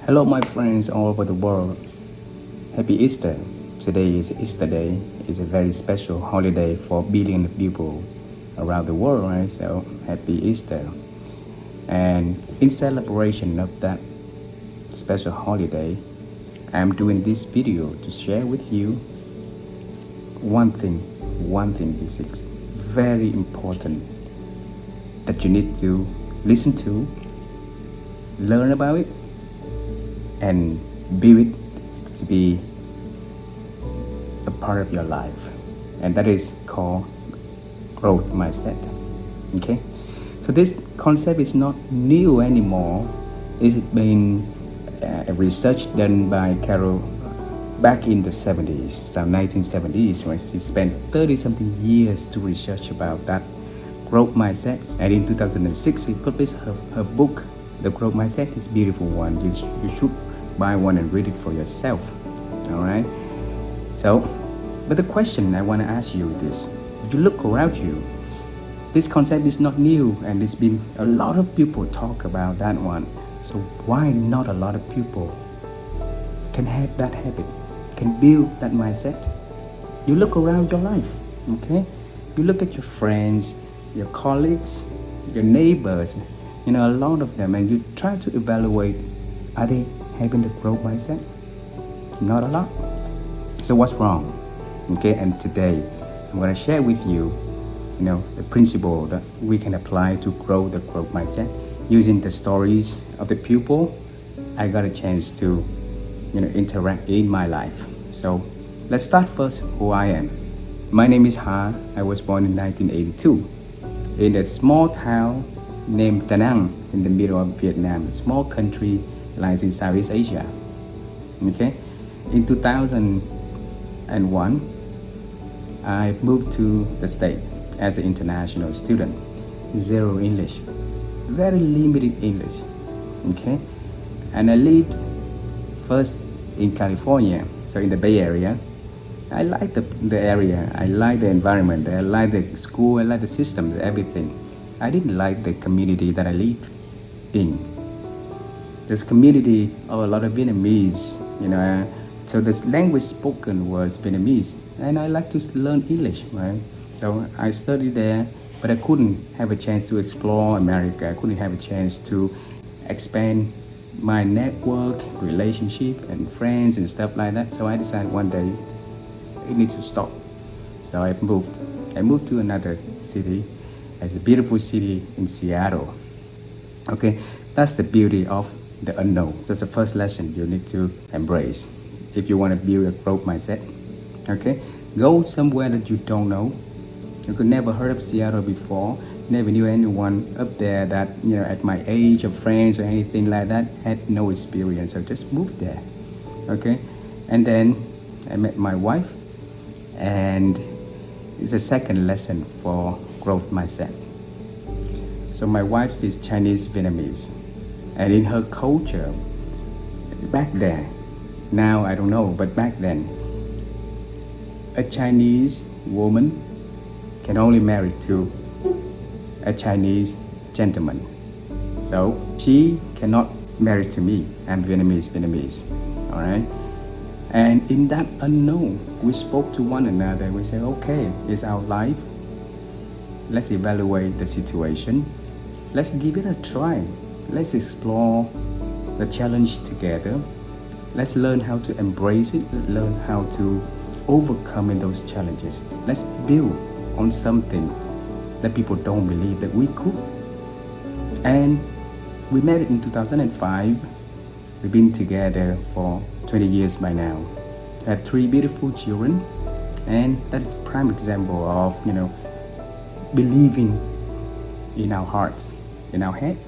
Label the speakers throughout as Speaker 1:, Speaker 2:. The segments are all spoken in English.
Speaker 1: Hello, my friends all over the world. Happy Easter. Today is Easter Day. It's a very special holiday for billions of people around the world, right? So, happy Easter. And in celebration of that special holiday, I'm doing this video to share with you one thing is very important that you need to listen to, learn about it, and build it to be a part of your life, and that is called growth mindset. Okay, so this concept is not new anymore. It's been a research done by Carol back in the 70s, some 1970s, when she spent 30 something years to research about that growth mindset, and in 2006 she published her book, The Growth Mindset. Is a beautiful one. You should buy one and read it for yourself. All right. So, but the question I want to ask you is: if you look around you, this concept is not new, and there's been a lot of people talk about that one. So why not a lot of people can have that habit, can build that mindset? You look around your life, okay? You look at your friends, your colleagues, your neighbors, a lot of them, and you try to evaluate, are they having the growth mindset? Not a lot. So what's wrong? Okay, and today I'm going to share with you, the principle that we can apply to grow the growth mindset using the stories of the people I got a chance to, interact in my life. So let's start first who I am. My name is Ha. I was born in 1982 in a small town named Da Nang in the middle of Vietnam, a small country lies in Southeast Asia. Okay, in 2001, I moved to the state as an international student. Zero English, very limited English. Okay, and I lived first in California, so in the Bay Area. I like the area, I like the environment, I like the school, I like the system, everything. I didn't like the community that I lived in. This community of a lot of Vietnamese, so this language spoken was Vietnamese, and I like to learn English, right? So I studied there, but I couldn't have a chance to explore America. I couldn't have a chance to expand my network, relationship, and friends and stuff like that. So I decided one day it needs to stop. So I moved to another city. It's a beautiful city in Seattle. Okay, that's the beauty of the unknown. That's the first lesson you need to embrace if you want to build a growth mindset. Okay, go somewhere that you don't know. You could never heard of Seattle before, never knew anyone up there that, at my age, of friends or anything like that, had no experience. So just move there. Okay, and then I met my wife, and it's a second lesson for growth mindset. So my wife is Chinese Vietnamese, and in her culture, back then, now I don't know, but back then, a Chinese woman can only marry to a Chinese gentleman. So she cannot marry to me. I'm Vietnamese, all right? And in that unknown, we spoke to one another. We said, okay, it's our life. Let's evaluate the situation. Let's give it a try. Let's explore the challenge together. Let's learn how to embrace it, learn how to overcome those challenges. Let's build on something that people don't believe that we could. And we met in 2005. We've been together for 20 years by now. I have 3 beautiful children, and that's a prime example of, believing in our hearts, in our head,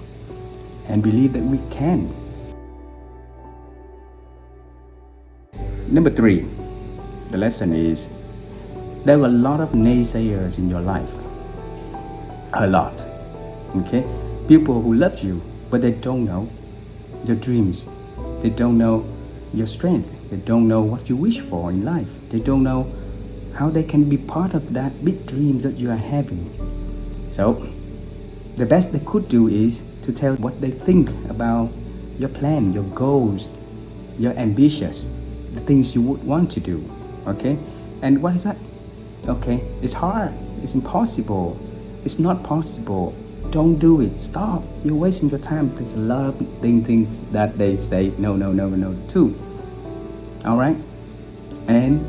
Speaker 1: and believe that we can. Number 3, the lesson is there are a lot of naysayers in your life. A lot. Okay? People who love you, but they don't know your dreams. They don't know your strength. They don't know what you wish for in life. They don't know how they can be part of that big dreams that you are having. So the best they could do is to tell what they think about your plan, your goals, your ambitions, the things you would want to do. Okay? And what is that? Okay, it's hard, it's impossible, it's not possible. Don't do it. Stop. You're wasting your time. There's a lot of things that they say no to. All right? And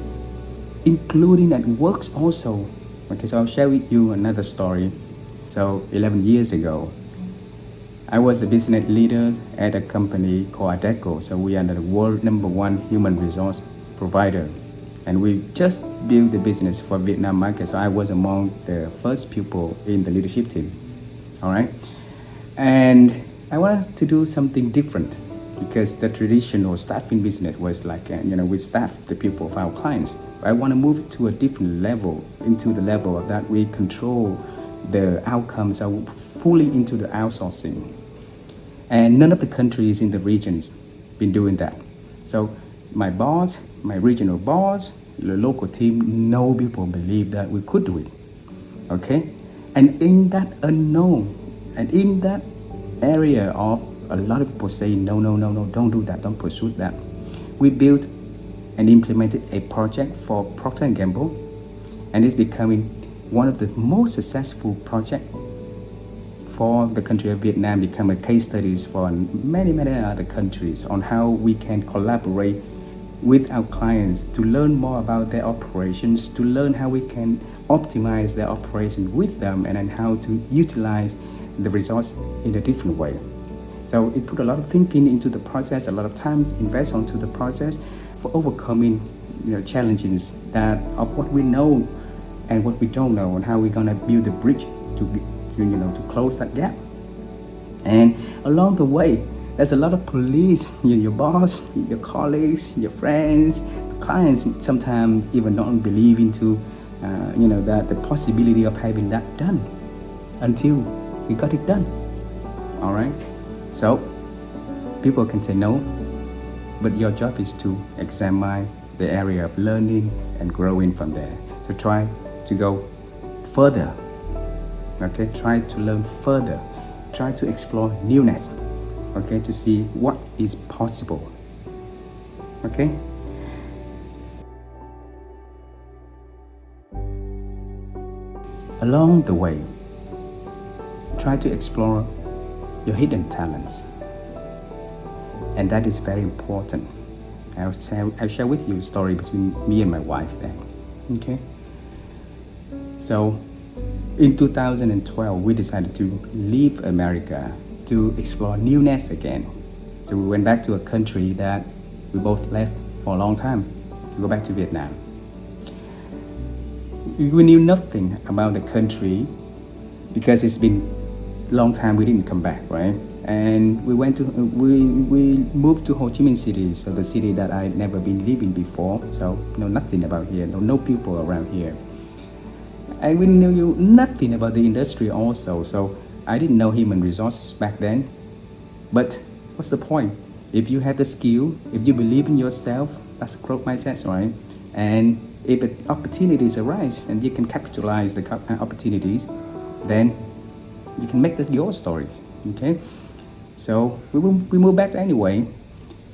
Speaker 1: including at works also. Okay, so I'll share with you another story. So 11 years ago, I was a business leader at a company called Adecco. So we are the world #1 human resource provider. And we just built the business for Vietnam market. So I was among the first people in the leadership team. All right. And I wanted to do something different because the traditional staffing business was like, we staff the people of our clients. I want to move it to a different level, into the level that we control the outcomes, are fully into the outsourcing. And none of the countries in the regions been doing that. So my boss, my regional boss, the local team, no people believe that we could do it. Okay? And in that unknown, and in that area of a lot of people say, no, don't do that, don't pursue that. We built and implemented a project for Procter & Gamble, and it's becoming one of the most successful projects for the country of Vietnam, become a case studies for many other countries on how we can collaborate with our clients to learn more about their operations, to learn how we can optimize their operation with them, and then how to utilize the resource in a different way. So it put a lot of thinking into the process, a lot of time invest onto the process for overcoming challenges that of what we know and what we don't know, and how we're gonna build a bridge to close that gap. And along the way, there's a lot of police, your boss, your colleagues, your friends, clients sometimes even don't believe into that the possibility of having that done until we got it done. All right. So people can say no, but your job is to examine the area of learning and growing from there. So try to go further. Okay, try to learn further. Try to explore newness. Okay, to see what is possible. Okay. Along the way, try to explore your hidden talents, and that is very important. I'll share with you a story between me and my wife then. Okay. So in 2012, we decided to leave America to explore newness again. So we went back to a country that we both left for a long time, to go back to Vietnam. We knew nothing about the country because it's been a long time we didn't come back, right? And we moved to Ho Chi Minh City, so the city that I'd never been living before. So know nothing about here, no people around here. And we knew nothing about the industry also, so I didn't know human resources back then. But what's the point? If you have the skill, if you believe in yourself, that's growth mindset, right? And if opportunities arise and you can capitalize the opportunities, then you can make your stories. Okay, so we moved back anyway.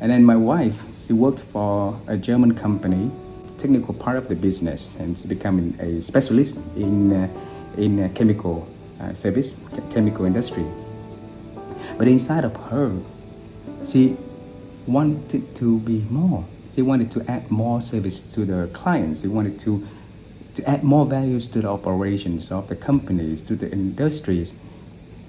Speaker 1: And then my wife, she worked for a German company, technical part of the business, and she's becoming a specialist in chemical service, chemical industry. But inside of her, she wanted to be more. She wanted to add more service to the clients. She wanted to add more values to the operations of the companies, to the industries.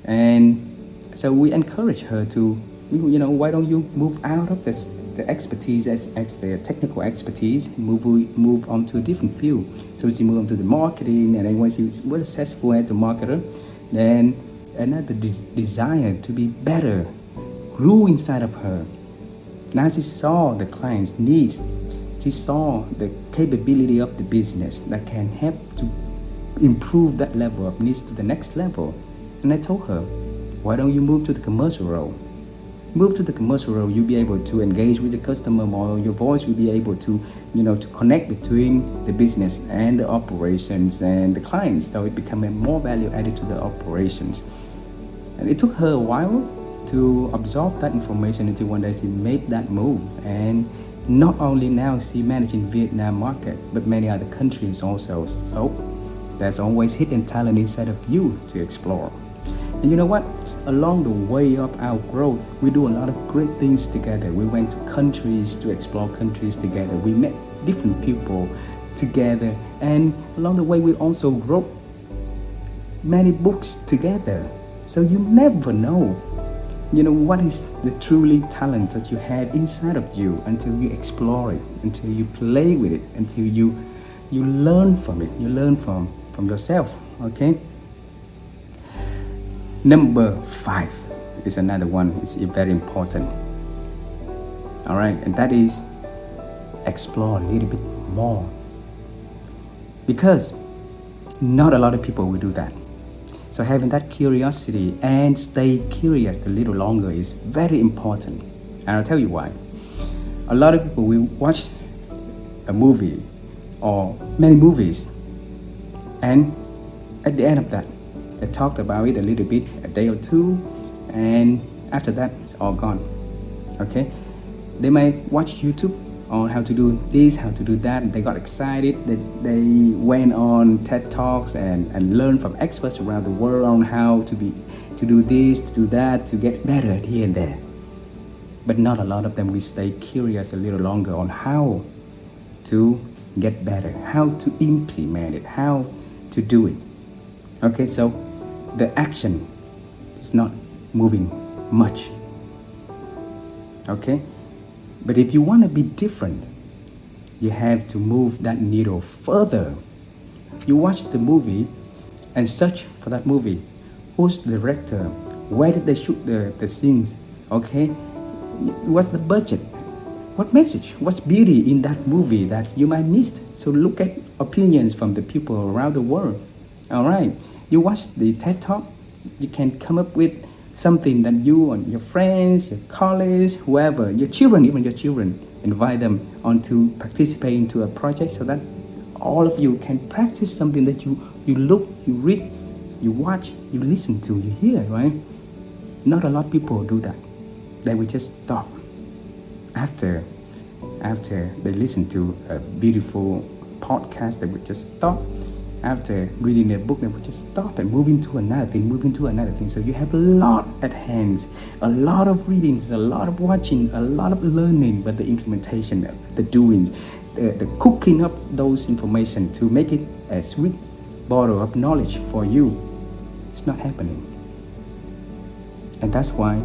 Speaker 1: And so we encourage her to, why don't you move out of the expertise as the technical expertise, move on to a different field. So she moved on to the marketing, and then when she was successful at the marketer, then another desire to be better grew inside of her. Now she saw the client's needs. She saw the capability of the business that can help to improve that level of needs to the next level. And I told her, why don't you move to the commercial role? Move to the commercial role, you'll be able to engage with the customer more. Your voice will be able to, to connect between the business and the operations and the clients. So it became a more value added to the operations. And it took her a while, to absorb that information until one day she made that move. And not only now she managed in Vietnam market, but many other countries also. So there's always hidden talent inside of you to explore. And you know what? Along the way of our growth, we do a lot of great things together. We went to countries to explore countries together. We met different people together. And along the way, we also wrote many books together. So you never know, what is the truly talent that you have inside of you until you explore it, until you play with it, until you learn from it. You learn from yourself, okay? Number 5 is another one. It's very important. All right, and that is explore a little bit more. Because not a lot of people will do that. So having that curiosity and stay curious a little longer is very important. And I'll tell you why. A lot of people will watch a movie or many movies, and at the end of that, they talked about it a little bit, a day or two, and after that, it's all gone. Okay? They might watch YouTube on how to do this, how to do that. They got excited. They went on TED Talks and learned from experts around the world on how to do this, to do that, to get better at here and there. But not a lot of them will stay curious a little longer on how to get better, how to implement it, how to do it. Okay, so the action is not moving much. Okay? But if you want to be different, you have to move that needle further. You watch the movie and search for that movie. Who's the director? Where did they shoot the scenes? Okay? What's the budget? What message? What's beauty in that movie that you might miss? So look at opinions from the people around the world. All right? You watch the TED Talk, you can come up with something that you and your friends, your colleagues, whoever, your children, even your children, invite them on to participate into a project so that all of you can practice something that you look, you read, you watch, you listen to, you hear, right? Not a lot of people do that. They will just stop after they listen to a beautiful podcast. They would just stop. After reading a book, they would just stop and move into another thing. So you have a lot at hands, a lot of readings, a lot of watching, a lot of learning, but the implementation, the doing, the cooking up those information to make it a sweet bottle of knowledge for you, it's not happening. And that's why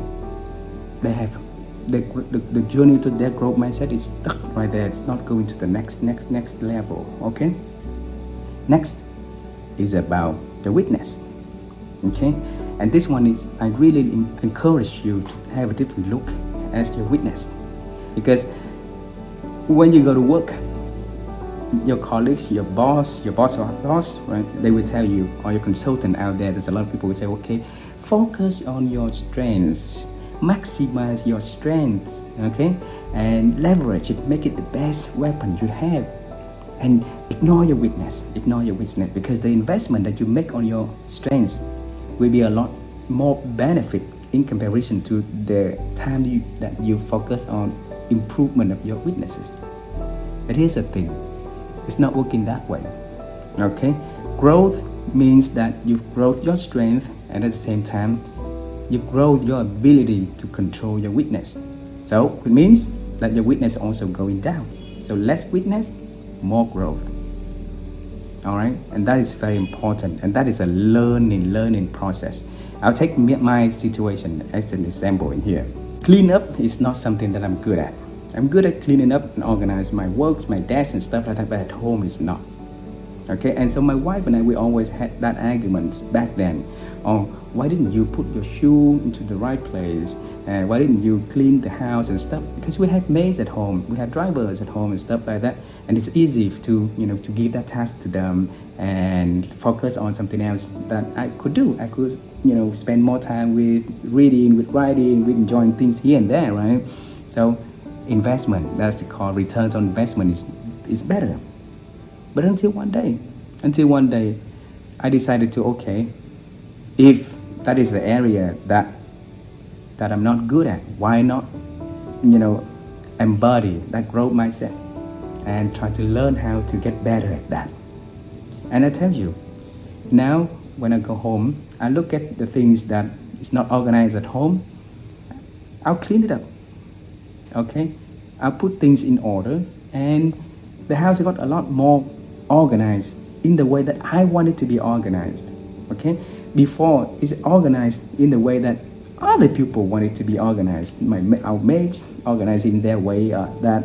Speaker 1: they have the journey to their growth mindset is stuck right there. It's not going to the next level. Okay. Next is about the witness. Okay, and this one is, I really encourage you to have a different look as your witness, because when you go to work, your colleagues, your boss, right? They will tell you, or your consultant out there's a lot of people who say, okay, focus on your strengths, maximize your strengths, okay, and leverage it, make it the best weapon you have. And ignore your weakness, because the investment that you make on your strengths will be a lot more benefit in comparison to the time that you focus on improvement of your weaknesses. But here's the thing, it's not working that way. Okay? Growth means that you grow your strength, and at the same time, you grow your ability to control your weakness. So it means that your weakness also going down. So less weakness, more growth. All right, and that is very important, and that is a learning process. I'll take my situation as an example in here. Clean up is not something that I'm good at. I'm good at cleaning up and organize my works, my desk and stuff like that, but at home it's not. Okay, and so my wife and I, we always had that arguments back then on why didn't you put your shoe into the right place, and why didn't you clean the house and stuff, because we had maids at home, we had drivers at home and stuff like that, and it's easy to to give that task to them and focus on something else that I could do. I could spend more time with reading, with writing, with enjoying things here and there, right? So investment, that's called returns on investment, is better. But until one day, I decided to, okay, if that is the area that that I'm not good at, why not, embody that growth mindset and try to learn how to get better at that. And I tell you, now when I go home, I look at the things that is not organized at home, I'll clean it up. Okay? I'll put things in order, and the house got a lot more organized in the way that I want it to be organized. Okay? Before, it's organized in the way that other people want it to be organized. Our mates organize in their way that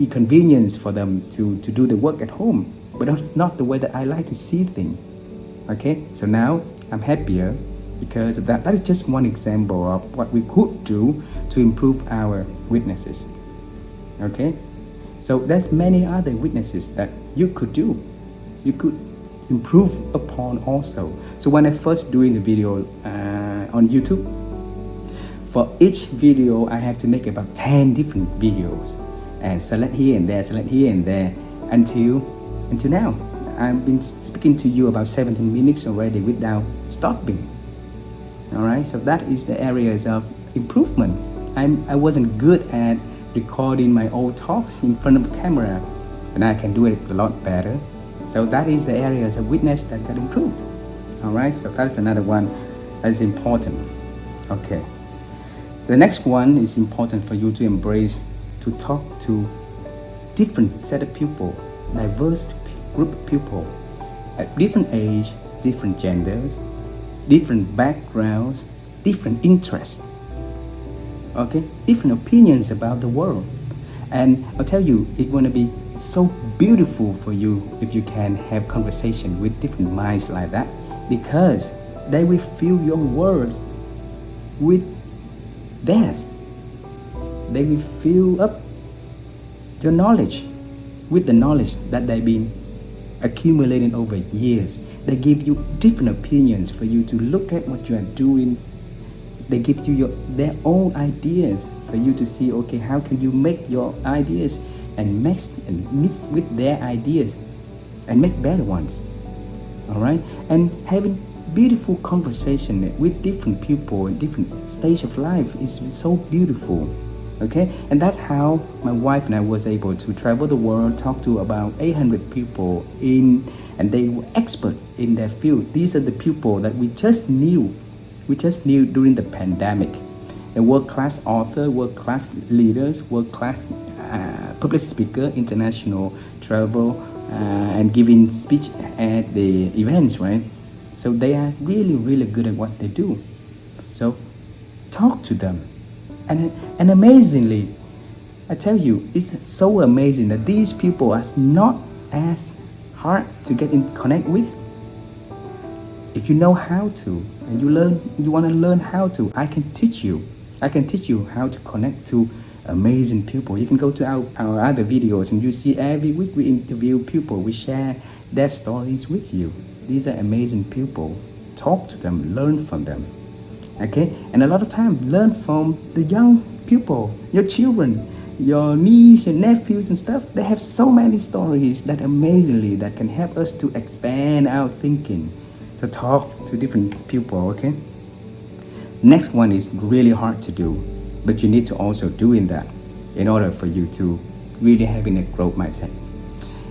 Speaker 1: inconvenience for them to do the work at home. But that's not the way that I like to see things. Okay? So now I'm happier because that is just one example of what we could do to improve our weaknesses. Okay? So there's many other weaknesses that you could do. You could improve upon also. So when I first doing the video on YouTube, for each video I have to make about 10 different videos and select here and there until now. I've been speaking to you about 17 minutes already without stopping. Alright, so that is the areas of improvement. I wasn't good at recording my old talks in front of the camera, and I can do it a lot better. So that is the areas of weakness that got improved. Alright, so that's another one that is important. Okay. The next one is important for you to embrace, to talk to different set of people, diverse group of people at different age, different genders, different backgrounds, different interests. Okay, different opinions about the world. And I'll tell you, it's going to be so beautiful for you if you can have conversation with different minds like that, because they will fill your words with theirs. They will fill up your knowledge with the knowledge that they've been accumulating over years. They give you different opinions for you to look at what you are doing. They give you their own ideas for you to see, okay, how can you make your ideas and mix with their ideas and make better ones. All right? And having beautiful conversation with different people in different stage of life is so beautiful. Okay? And that's how my wife and I was able to travel the world, talk to about 800 people and they were expert in their field. These are the people that we just knew during the pandemic. A world-class author, world-class leaders, world-class public speaker, international travel, and giving speech at the events, right? So they are really, really good at what they do. So talk to them. And amazingly, I tell you, it's so amazing that these people are not as hard to get in connect with. If you know how to, and you want to learn how to, I can teach you. I can teach you how to connect to amazing people. You can go to our other videos and you see every week we interview people. We share their stories with you. These are amazing people. Talk to them, learn from them. Okay? And a lot of time, learn from the young people, your children, your niece, your nephews and stuff. They have so many stories that amazingly that can help us to expand our thinking. So talk to different people, okay? Next one is really hard to do, but you need to also doing that in order for you to really having a growth mindset.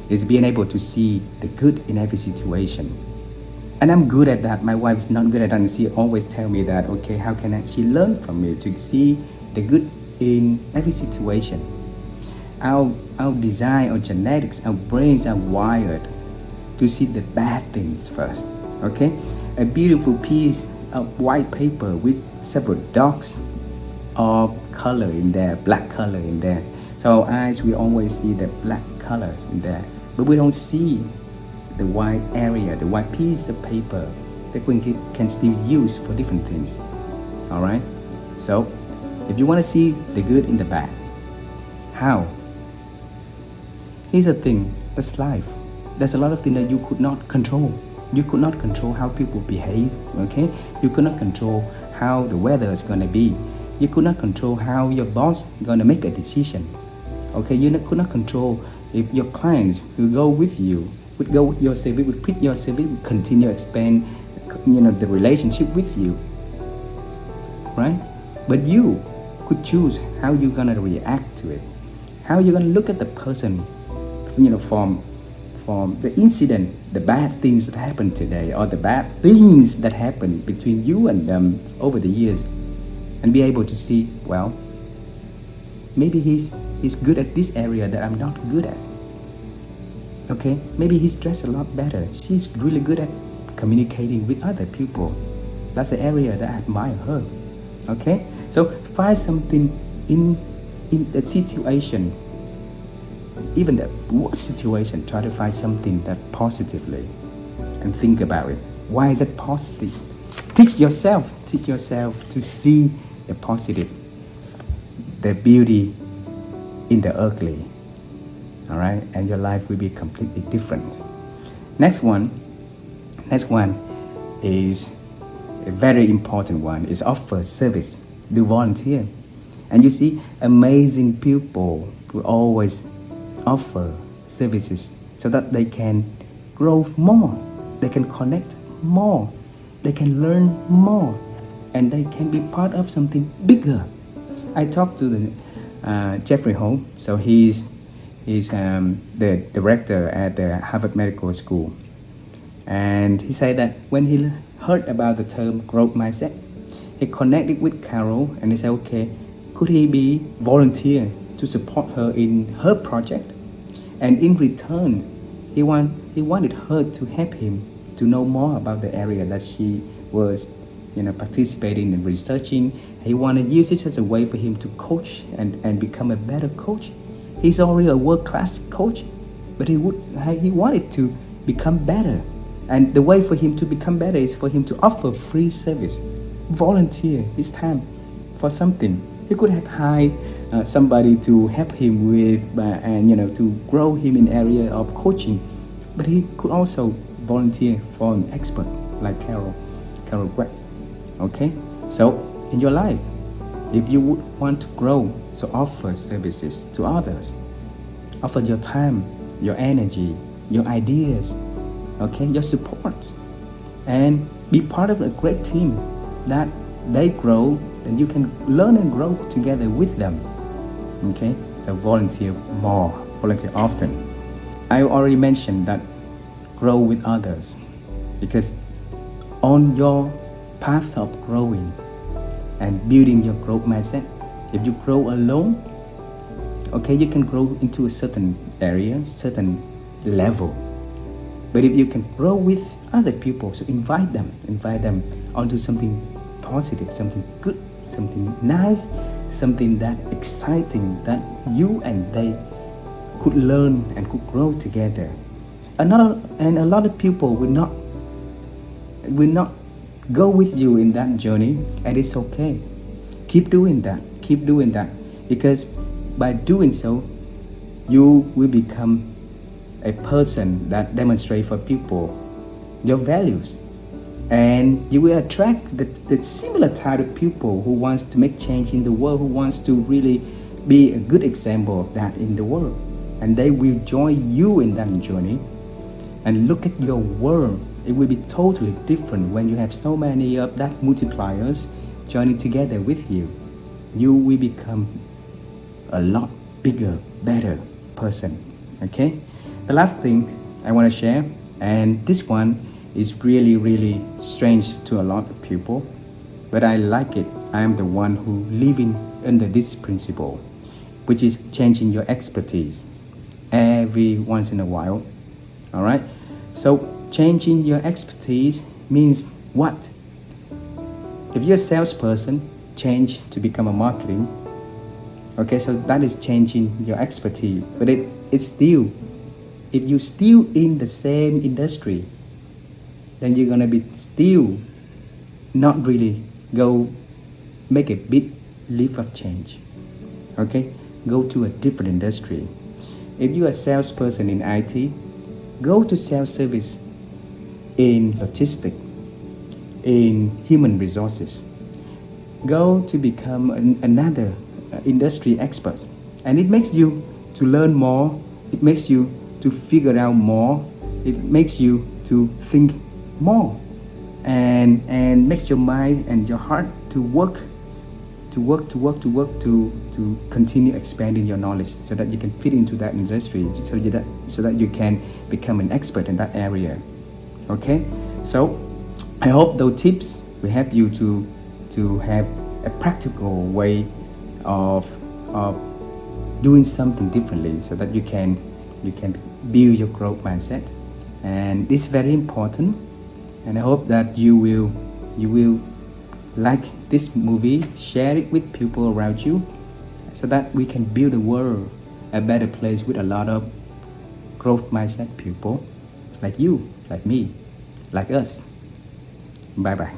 Speaker 1: Is being able to see the good in every situation. And I'm good at that. My wife is not good at that, and she always tell me that, okay, how can she learn from me to see the good in every situation? Our design, our genetics, our brains are wired to see the bad things first. Okay, a beautiful piece of white paper with several dots of color in there, black color in there. So our eyes, we always see the black colors in there, but we don't see the white area, the white piece of paper that we can still use for different things. All right. So, if you want to see the good in the bad, how? Here's the thing. That's life. There's a lot of things that you could not control. You could not control how people behave, okay? You could not control how the weather is going to be. You could not control how your boss is going to make a decision, okay? You could not control if your clients will go with you, would go with your service, would quit your service, would continue to expand, the relationship with you, right? But you could choose how you're gonna react to it, how you're gonna look at the person, from the incident, the bad things that happened today, or the bad things that happened between you and them over the years, and be able to see, well, maybe he's good at this area that I'm not good at. Okay, maybe he's dressed a lot better. She's really good at communicating with other people. That's the area that I admire her. Okay, so find something in the situation, even the worst situation, try to find something that positively and think about it. Why is it positive? Teach yourself to see the positive, the beauty in the ugly. All right, and your life will be completely different. Next one is a very important one, is offer service, do volunteer. And you see, amazing people will always offer services so that they can grow more, they can connect more, they can learn more, and they can be part of something bigger. I talked to the Jeffrey Ho, so he's the director at the Harvard Medical School, and he said that when he heard about the term growth mindset, he connected with Carol and he said, okay, could he be volunteer to support her in her project? And in return, he wanted her to help him to know more about the area that she was participating and researching. He wanted to use it as a way for him to coach and become a better coach. He's already a world-class coach, but he wanted to become better. And the way for him to become better is for him to offer free service, volunteer his time for something. He could have hired somebody to help him with, to grow him in area of coaching. But he could also volunteer for an expert like Carol Gregg. Okay, so in your life, if you would want to grow, so offer services to others. Offer your time, your energy, your ideas, okay, your support, and be part of a great team that they grow, then you can learn and grow together with them. Okay, so volunteer more, volunteer often. I already mentioned that grow with others, because on your path of growing and building your growth mindset, if you grow alone, okay, you can grow into a certain area, certain level. But if you can grow with other people, so invite them onto something positive, something good, something nice, something that exciting that you and they could learn and could grow together. And a lot of people will not go with you in that journey, and it's okay. Keep doing that, because by doing so, you will become a person that demonstrates for people your values, and you will attract the similar type of people who wants to make change in the world, who wants to really be a good example of that in the world, and they will join you in that journey. And look at your world, it will be totally different when you have so many of that multipliers joining together with you. You will become a lot bigger, better person. Okay, the last thing I want to share, and this one is really, really strange to a lot of people, but I like it. I am the one who living under this principle, which is changing your expertise every once in a while. All right, so changing your expertise means what? If you're a salesperson, change to become a marketing. Okay, so that is changing your expertise, but it's still, if you're still in the same industry, then you're gonna be still not really go make a big leap of change. Okay, go to a different industry. If you're a salesperson in IT, go to sales service in logistics, in human resources. Go to become another industry expert, and it makes you to learn more, it makes you to figure out more, it makes you to think more, and makes your mind and your heart to work to continue expanding your knowledge so that you can fit into that industry, so that you can become an expert in that area. Okay, so I hope those tips will help you to have a practical way of doing something differently, so that you can build your growth mindset. And it's very important, and I hope that you will like this movie, share it with people around you, so that we can build the world a better place with a lot of growth mindset people like you, like me, like us. Bye bye.